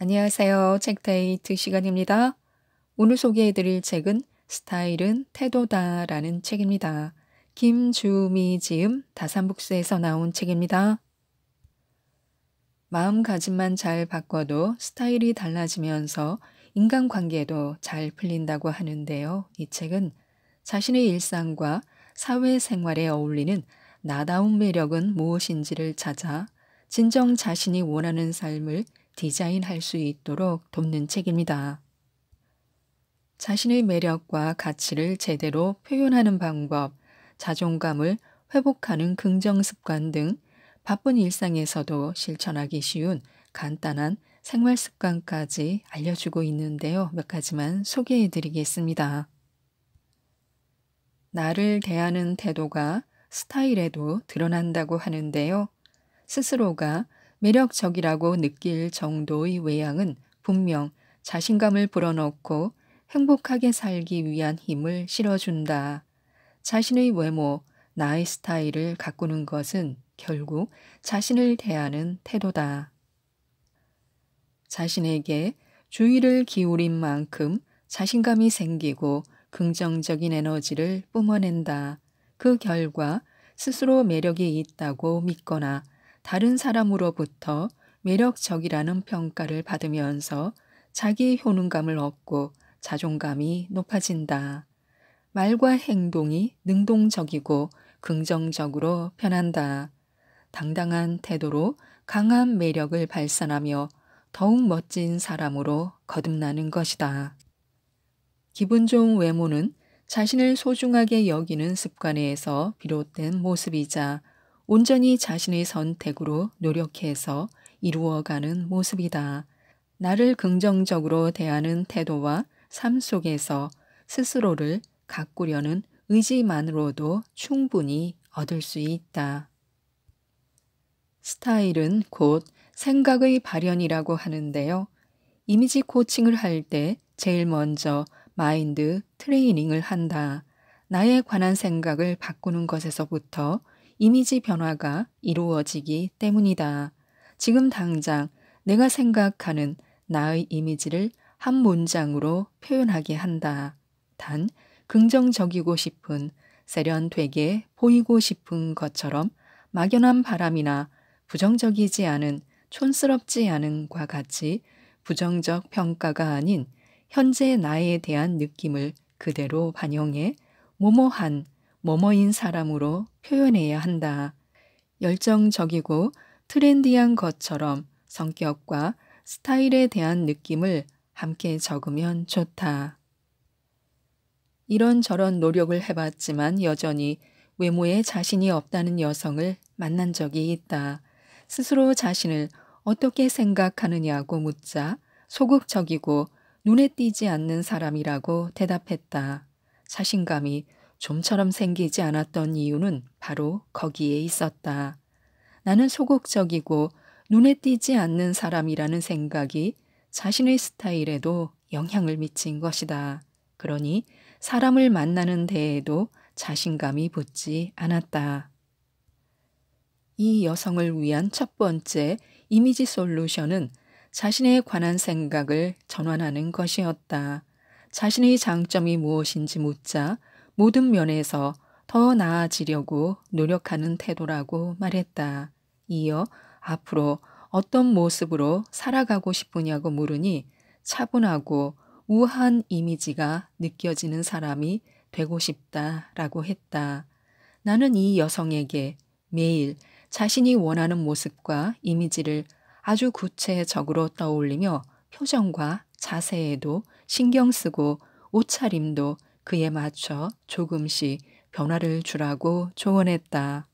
안녕하세요. 책데이트 시간입니다. 오늘 소개해드릴 책은 스타일은 태도다라는 책입니다. 김주미 지음 다산북스에서 나온 책입니다. 마음가짐만 잘 바꿔도 스타일이 달라지면서 인간관계도 잘 풀린다고 하는데요. 이 책은 자신의 일상과 사회생활에 어울리는 나다운 매력은 무엇인지를 찾아 진정 자신이 원하는 삶을 디자인할 수 있도록 돕는 책입니다. 자신의 매력과 가치를 제대로 표현하는 방법, 자존감을 회복하는 긍정 습관 등 바쁜 일상에서도 실천하기 쉬운 간단한 생활 습관까지 알려주고 있는데요. 몇 가지만 소개해 드리겠습니다. 나를 대하는 태도가 스타일에도 드러난다고 하는데요. 스스로가 매력적이라고 느낄 정도의 외양은 분명 자신감을 불어넣고 행복하게 살기 위한 힘을 실어준다. 자신의 외모, 나의 스타일을 가꾸는 것은 결국 자신을 대하는 태도다. 자신에게 주의를 기울인 만큼 자신감이 생기고 긍정적인 에너지를 뿜어낸다. 그 결과 스스로 매력이 있다고 믿거나 다른 사람으로부터 매력적이라는 평가를 받으면서 자기 효능감을 얻고 자존감이 높아진다. 말과 행동이 능동적이고 긍정적으로 변한다. 당당한 태도로 강한 매력을 발산하며 더욱 멋진 사람으로 거듭나는 것이다. 기분 좋은 외모는 자신을 소중하게 여기는 습관에서 비롯된 모습이자 온전히 자신의 선택으로 노력해서 이루어가는 모습이다. 나를 긍정적으로 대하는 태도와 삶 속에서 스스로를 가꾸려는 의지만으로도 충분히 얻을 수 있다. 스타일은 곧 생각의 발현이라고 하는데요. 이미지 코칭을 할 때 제일 먼저 마인드 트레이닝을 한다. 나에 관한 생각을 바꾸는 것에서부터 이미지 변화가 이루어지기 때문이다. 지금 당장 내가 생각하는 나의 이미지를 한 문장으로 표현하게 한다. 단, 긍정적이고 싶은, 세련되게 보이고 싶은 것처럼 막연한 바람이나 부정적이지 않은, 촌스럽지 않은과 같이 부정적 평가가 아닌 현재 나에 대한 느낌을 그대로 반영해 뭐뭐한, 뭐뭐인 사람으로 표현해야 한다. 열정적이고 트렌디한 것처럼 성격과 스타일에 대한 느낌을 함께 적으면 좋다. 이런저런 노력을 해봤지만 여전히 외모에 자신이 없다는 여성을 만난 적이 있다. 스스로 자신을 어떻게 생각하느냐고 묻자 소극적이고 눈에 띄지 않는 사람이라고 대답했다. 자신감이 좀처럼 생기지 않았던 이유는 바로 거기에 있었다. 나는 소극적이고 눈에 띄지 않는 사람이라는 생각이 자신의 스타일에도 영향을 미친 것이다. 그러니 사람을 만나는 데에도 자신감이 붙지 않았다. 이 여성을 위한 첫 번째 이미지 솔루션은 자신에 관한 생각을 전환하는 것이었다. 자신의 장점이 무엇인지 묻자 모든 면에서 더 나아지려고 노력하는 태도라고 말했다. 이어 앞으로 어떤 모습으로 살아가고 싶으냐고 물으니 차분하고 우아한 이미지가 느껴지는 사람이 되고 싶다라고 했다. 나는 이 여성에게 매일 자신이 원하는 모습과 이미지를 아주 구체적으로 떠올리며 표정과 자세에도 신경 쓰고 옷차림도 그에 맞춰 조금씩 변화를 주라고 조언했다.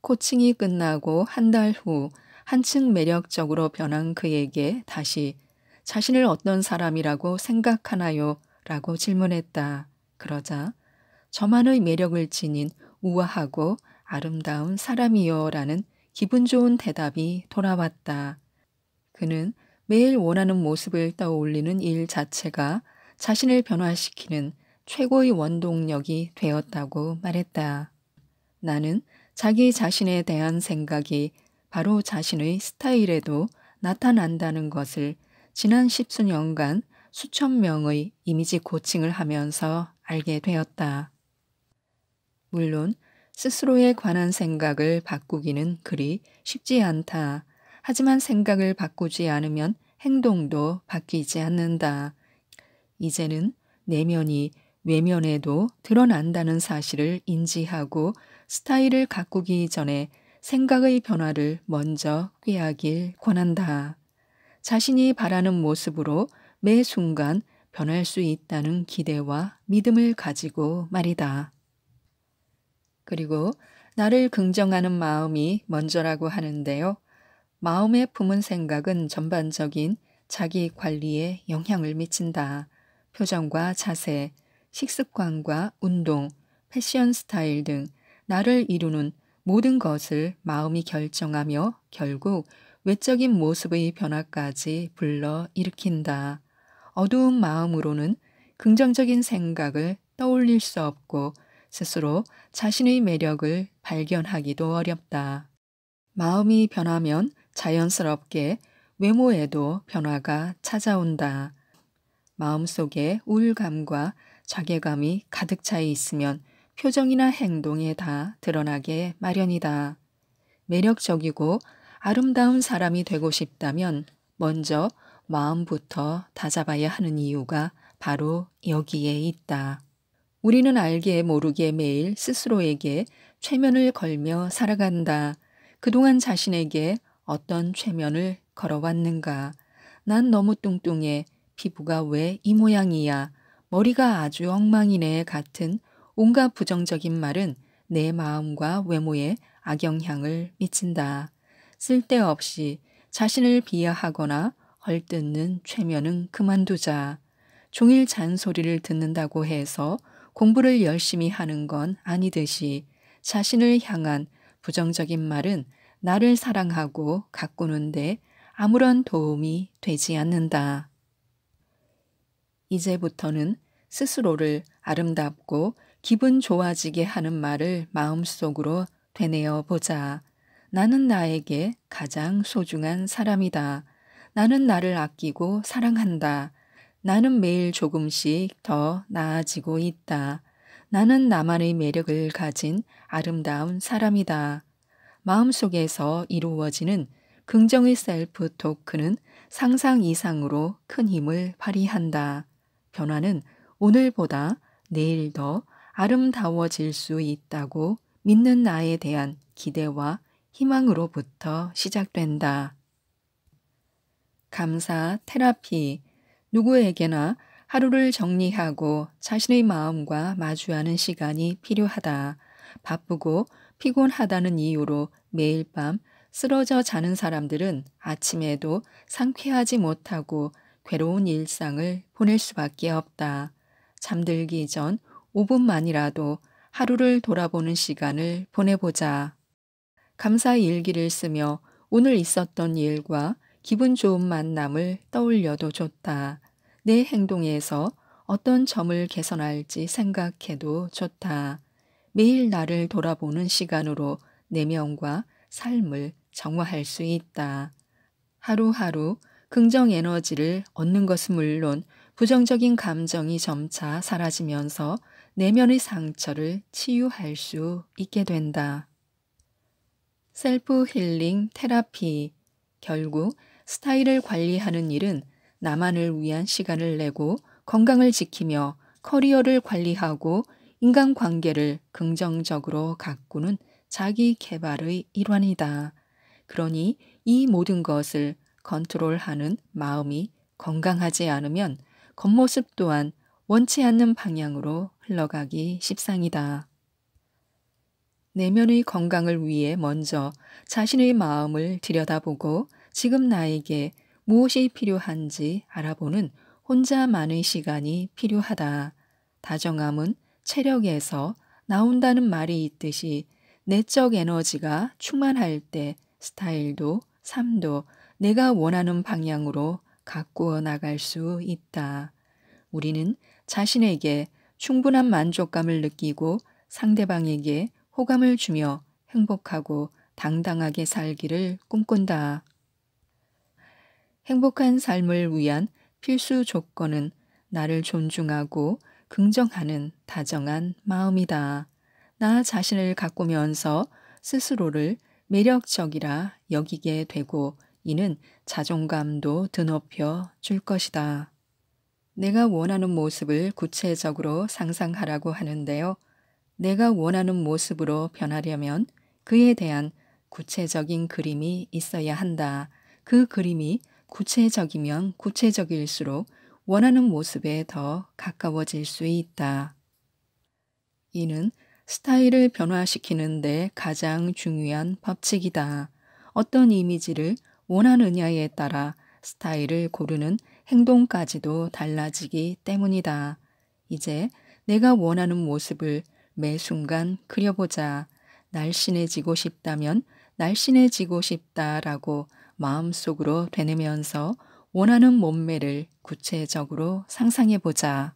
코칭이 끝나고 한 달 후 한층 매력적으로 변한 그에게 다시 자신을 어떤 사람이라고 생각하나요? 라고 질문했다. 그러자 저만의 매력을 지닌 우아하고 아름다운 사람이요 라는 기분 좋은 대답이 돌아왔다. 그는 매일 원하는 모습을 떠올리는 일 자체가 자신을 변화시키는 최고의 원동력이 되었다고 말했다. 나는 자기 자신에 대한 생각이 바로 자신의 스타일에도 나타난다는 것을 지난 십수년간 수천 명의 이미지 코칭을 하면서 알게 되었다. 물론 스스로에 관한 생각을 바꾸기는 그리 쉽지 않다. 하지만 생각을 바꾸지 않으면 행동도 바뀌지 않는다. 이제는 내면이 외면에도 드러난다는 사실을 인지하고 스타일을 가꾸기 전에 생각의 변화를 먼저 꾀하길 권한다. 자신이 바라는 모습으로 매 순간 변할 수 있다는 기대와 믿음을 가지고 말이다. 그리고 나를 긍정하는 마음이 먼저라고 하는데요. 마음에 품은 생각은 전반적인 자기 관리에 영향을 미친다. 표정과 자세, 식습관과 운동, 패션 스타일 등 나를 이루는 모든 것을 마음이 결정하며 결국 외적인 모습의 변화까지 불러 일으킨다. 어두운 마음으로는 긍정적인 생각을 떠올릴 수 없고 스스로 자신의 매력을 발견하기도 어렵다. 마음이 변하면 자연스럽게 외모에도 변화가 찾아온다. 마음속에 우울감과 자괴감이 가득 차 있으면 표정이나 행동에 다 드러나게 마련이다. 매력적이고 아름다운 사람이 되고 싶다면 먼저 마음부터 다잡아야 하는 이유가 바로 여기에 있다. 우리는 알게 모르게 매일 스스로에게 최면을 걸며 살아간다. 그동안 자신에게 어떤 최면을 걸어왔는가? 난 너무 뚱뚱해. 피부가 왜 이 모양이야? 머리가 아주 엉망이네. 같은 온갖 부정적인 말은 내 마음과 외모에 악영향을 미친다. 쓸데없이 자신을 비하하거나 헐뜯는 최면은 그만두자. 종일 잔소리를 듣는다고 해서 공부를 열심히 하는 건 아니듯이 자신을 향한 부정적인 말은 나를 사랑하고 가꾸는데 아무런 도움이 되지 않는다. 이제부터는 스스로를 아름답고 기분 좋아지게 하는 말을 마음속으로 되뇌어 보자. 나는 나에게 가장 소중한 사람이다. 나는 나를 아끼고 사랑한다. 나는 매일 조금씩 더 나아지고 있다. 나는 나만의 매력을 가진 아름다운 사람이다. 마음속에서 이루어지는 긍정의 셀프 토크는 상상 이상으로 큰 힘을 발휘한다. 변화는 오늘보다 내일 더 아름다워질 수 있다고 믿는 나에 대한 기대와 희망으로부터 시작된다. 감사 테라피. 누구에게나 하루를 정리하고 자신의 마음과 마주하는 시간이 필요하다. 바쁘고 피곤하다는 이유로 매일 밤 쓰러져 자는 사람들은 아침에도 상쾌하지 못하고 괴로운 일상을 보낼 수밖에 없다. 잠들기 전 5분만이라도 하루를 돌아보는 시간을 보내보자. 감사 일기를 쓰며 오늘 있었던 일과 기분 좋은 만남을 떠올려도 좋다. 내 행동에서 어떤 점을 개선할지 생각해도 좋다. 매일 나를 돌아보는 시간으로 내면과 삶을 정화할 수 있다. 하루하루 긍정 에너지를 얻는 것은 물론 부정적인 감정이 점차 사라지면서 내면의 상처를 치유할 수 있게 된다. 셀프 힐링 테라피. 결국 스타일을 관리하는 일은 나만을 위한 시간을 내고 건강을 지키며 커리어를 관리하고 인간관계를 긍정적으로 가꾸는 자기 개발의 일환이다. 그러니 이 모든 것을 컨트롤하는 마음이 건강하지 않으면 겉모습 또한 원치 않는 방향으로 흘러가기 십상이다. 내면의 건강을 위해 먼저 자신의 마음을 들여다보고 지금 나에게 무엇이 필요한지 알아보는 혼자만의 시간이 필요하다. 다정함은 체력에서 나온다는 말이 있듯이 내적 에너지가 충만할 때 스타일도 삶도 내가 원하는 방향으로 가꾸어 나갈 수 있다. 우리는 자신에게 충분한 만족감을 느끼고 상대방에게 호감을 주며 행복하고 당당하게 살기를 꿈꾼다. 행복한 삶을 위한 필수 조건은 나를 존중하고 긍정하는 다정한 마음이다. 나 자신을 가꾸면서 스스로를 매력적이라 여기게 되고 이는 자존감도 드높여 줄 것이다. 내가 원하는 모습을 구체적으로 상상하라고 하는데요. 내가 원하는 모습으로 변하려면 그에 대한 구체적인 그림이 있어야 한다. 그 그림이 구체적이면 구체적일수록 원하는 모습에 더 가까워질 수 있다. 이는 스타일을 변화시키는데 가장 중요한 법칙이다. 어떤 이미지를 원하느냐에 따라 스타일을 고르는 행동까지도 달라지기 때문이다. 이제 내가 원하는 모습을 매 순간 그려보자. 날씬해지고 싶다면 날씬해지고 싶다라고 마음속으로 되뇌면서 원하는 몸매를 구체적으로 상상해보자.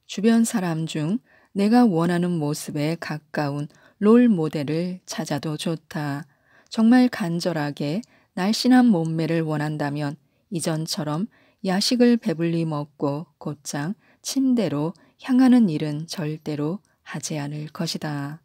주변 사람 중 내가 원하는 모습에 가까운 롤 모델을 찾아도 좋다. 정말 간절하게 날씬한 몸매를 원한다면 이전처럼 야식을 배불리 먹고 곧장 침대로 향하는 일은 절대로 하지 않을 것이다.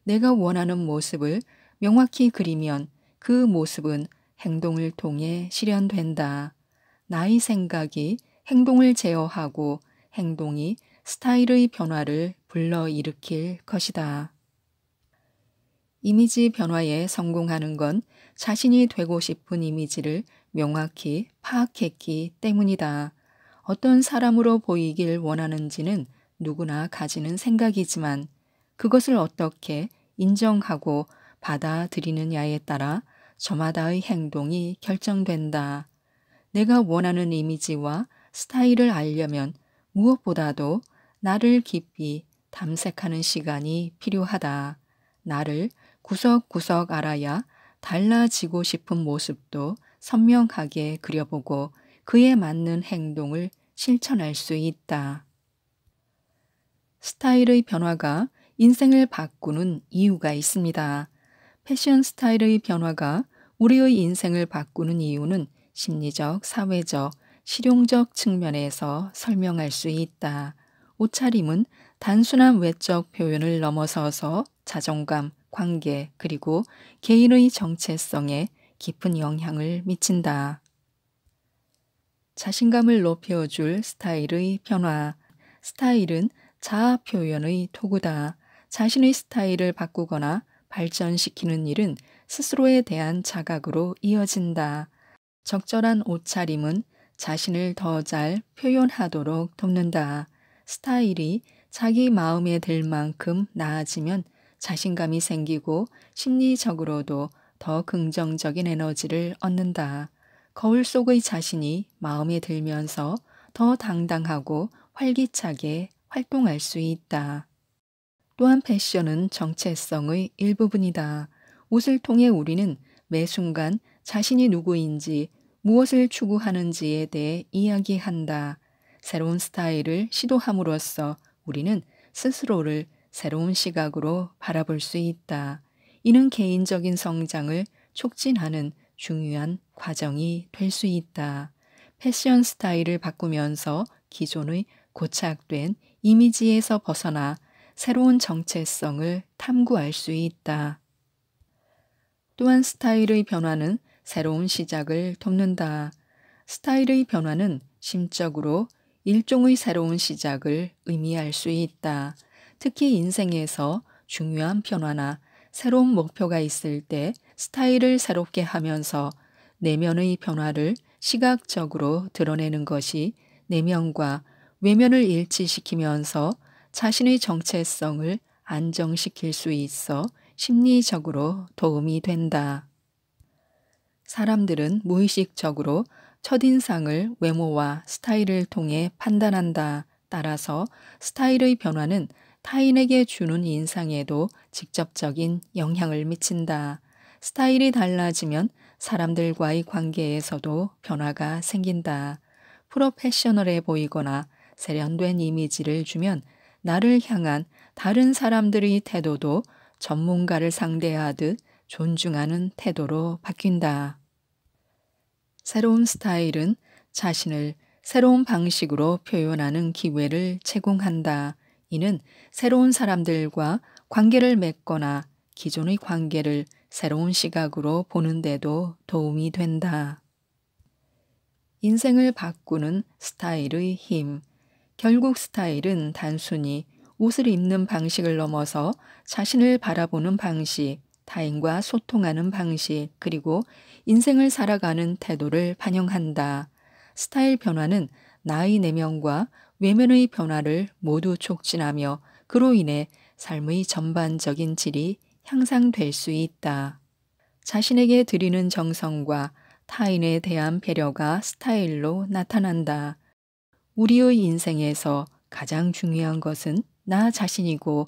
내가 원하는 모습을 명확히 그리면 그 모습은 행동을 통해 실현된다. 나의 생각이 행동을 제어하고 행동이 스타일의 변화를 불러일으킬 것이다. 이미지 변화에 성공하는 건 자신이 되고 싶은 이미지를 명확히 파악했기 때문이다. 어떤 사람으로 보이길 원하는지는 누구나 가지는 생각이지만 그것을 어떻게 인정하고 받아들이느냐에 따라 저마다의 행동이 결정된다. 내가 원하는 이미지와 스타일을 알려면 무엇보다도 나를 깊이 탐색하는 시간이 필요하다. 나를 구석구석 알아야 달라지고 싶은 모습도 선명하게 그려보고 그에 맞는 행동을 실천할 수 있다. 스타일의 변화가 인생을 바꾸는 이유가 있습니다. 패션 스타일의 변화가 우리의 인생을 바꾸는 이유는 심리적, 사회적, 실용적 측면에서 설명할 수 있다. 옷차림은 단순한 외적 표현을 넘어서서 자존감, 관계, 그리고 개인의 정체성에 깊은 영향을 미친다. 자신감을 높여줄 스타일의 변화. 스타일은 자아 표현의 도구다. 자신의 스타일을 바꾸거나 발전시키는 일은 스스로에 대한 자각으로 이어진다. 적절한 옷차림은 자신을 더 잘 표현하도록 돕는다. 스타일이 자기 마음에 들 만큼 나아지면 자신감이 생기고 심리적으로도 더 긍정적인 에너지를 얻는다. 거울 속의 자신이 마음에 들면서 더 당당하고 활기차게 활동할 수 있다. 또한 패션은 정체성의 일부분이다. 옷을 통해 우리는 매 순간 자신이 누구인지 무엇을 추구하는지에 대해 이야기한다. 새로운 스타일을 시도함으로써 우리는 스스로를 새로운 시각으로 바라볼 수 있다. 이는 개인적인 성장을 촉진하는 중요한 과정이 될 수 있다. 패션 스타일을 바꾸면서 기존의 고착된 이미지에서 벗어나 새로운 정체성을 탐구할 수 있다. 또한 스타일의 변화는 새로운 시작을 돕는다. 스타일의 변화는 심적으로 일종의 새로운 시작을 의미할 수 있다. 특히 인생에서 중요한 변화나 새로운 목표가 있을 때 스타일을 새롭게 하면서 내면의 변화를 시각적으로 드러내는 것이 내면과 외면을 일치시키면서 자신의 정체성을 안정시킬 수 있어 심리적으로 도움이 된다. 사람들은 무의식적으로 첫인상을 외모와 스타일을 통해 판단한다. 따라서 스타일의 변화는 타인에게 주는 인상에도 직접적인 영향을 미친다. 스타일이 달라지면 사람들과의 관계에서도 변화가 생긴다. 프로페셔널해 보이거나 세련된 이미지를 주면 나를 향한 다른 사람들의 태도도 전문가를 상대하듯 존중하는 태도로 바뀐다. 새로운 스타일은 자신을 새로운 방식으로 표현하는 기회를 제공한다. 이는 새로운 사람들과 관계를 맺거나 기존의 관계를 새로운 시각으로 보는데도 도움이 된다. 인생을 바꾸는 스타일의 힘. 결국 스타일은 단순히 옷을 입는 방식을 넘어서 자신을 바라보는 방식, 타인과 소통하는 방식, 그리고 인생을 살아가는 태도를 반영한다. 스타일 변화는 나의 내면과 외면의 변화를 모두 촉진하며 그로 인해 삶의 전반적인 질이 향상될 수 있다. 자신에게 드리는 정성과 타인에 대한 배려가 스타일로 나타난다. 우리의 인생에서 가장 중요한 것은 나 자신이고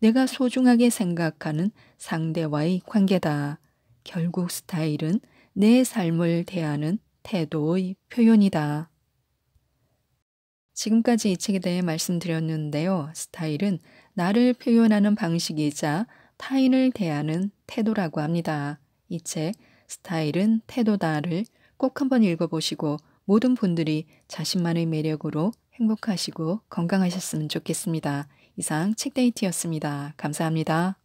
내가 소중하게 생각하는 상대와의 관계다. 결국 스타일은 내 삶을 대하는 태도의 표현이다. 지금까지 이 책에 대해 말씀드렸는데요. 스타일은 나를 표현하는 방식이자 타인을 대하는 태도라고 합니다. 이 책 스타일은 태도다를 꼭 한번 읽어보시고 모든 분들이 자신만의 매력으로 행복하시고 건강하셨으면 좋겠습니다. 이상 책데이트였습니다. 감사합니다.